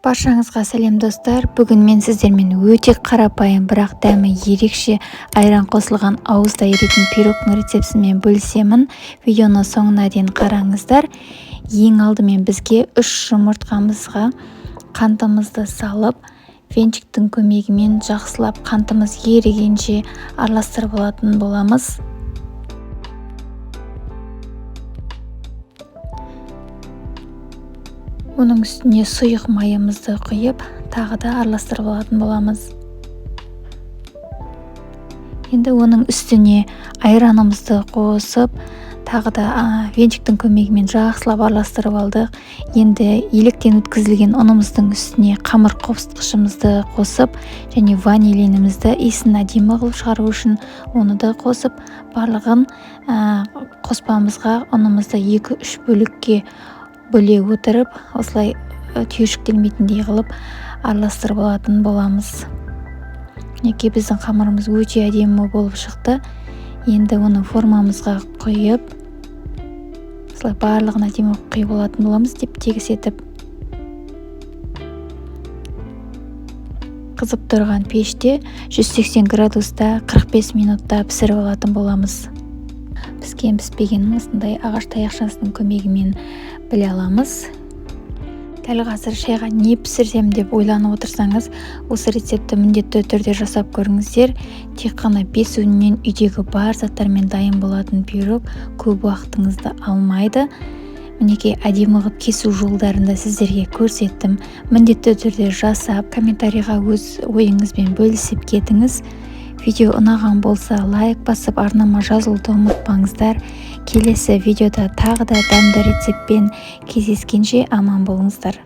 Баршаңызға сәлем достар. Бүгін мен сіздермен өте қарапайым, бірақ дәмі ерекше айран қосылған ауызда еритін пирогтың рецептімен бөлісемін. Видеоны соңына дейін қараңыздар. Ең алдымен бізге 3 жұмыртқамызға қантымызды салып, венчиктің көмегімен жақсылап қантымыз ерігенше араластырып алатын боламыз. Оның үстіне сұйық майымызды құйып, тағы да араластырып алатын боламыз. Енді оның үстіне айранымызды қосып, тағы да венчиктің көмегімен жақсылап араластырып алдық. Енді електен өткізілген ұнымыздың үстіне қамыр қосқышымызды қосып, және ванилинімізді иісін әдемі қылып шығару үшін оны да қосып, барлығын қоспамызға ұнымызды 2-3 бөлікке бөле отырып, осылай түйіршіктелмейтіндей қылып араластырып алатын боламыз. Неке біздің қамырымыз өте әдемі болып шықты. Енді оны формамызға құйып, осылай барлығын әдемі құйып алатын боламыз деп тегіс етіп. Қызып тұрған пеште 180 градуста 45 минутта пісіріп алатын боламыз. Піскен піспегенін осындай ағаш таяқшасының көмегімен біле аламыз. Дәл қазір шайға не пісірсем деп ойланып отырсаңыз, осы рецепті міндетті түрде жасап көріңіздер. Тек қана 5 өнімнен үйдегі бар заттармен дайын болатын пирог көп уақытыңызды алмайды. Мінекей әдемі қылып кесу жолдарын да сіздерге көрсеттім. Міндетті түрде жасап, комментарийға өз ойыңызбен бөлісіп кетіңіз. Видео ұнаған болса, лайк басып, арнама жазылуды ұмытпаңыздар. Келесі видеода тағы да дәмді рецептпен кездескенше аман болыңыздар.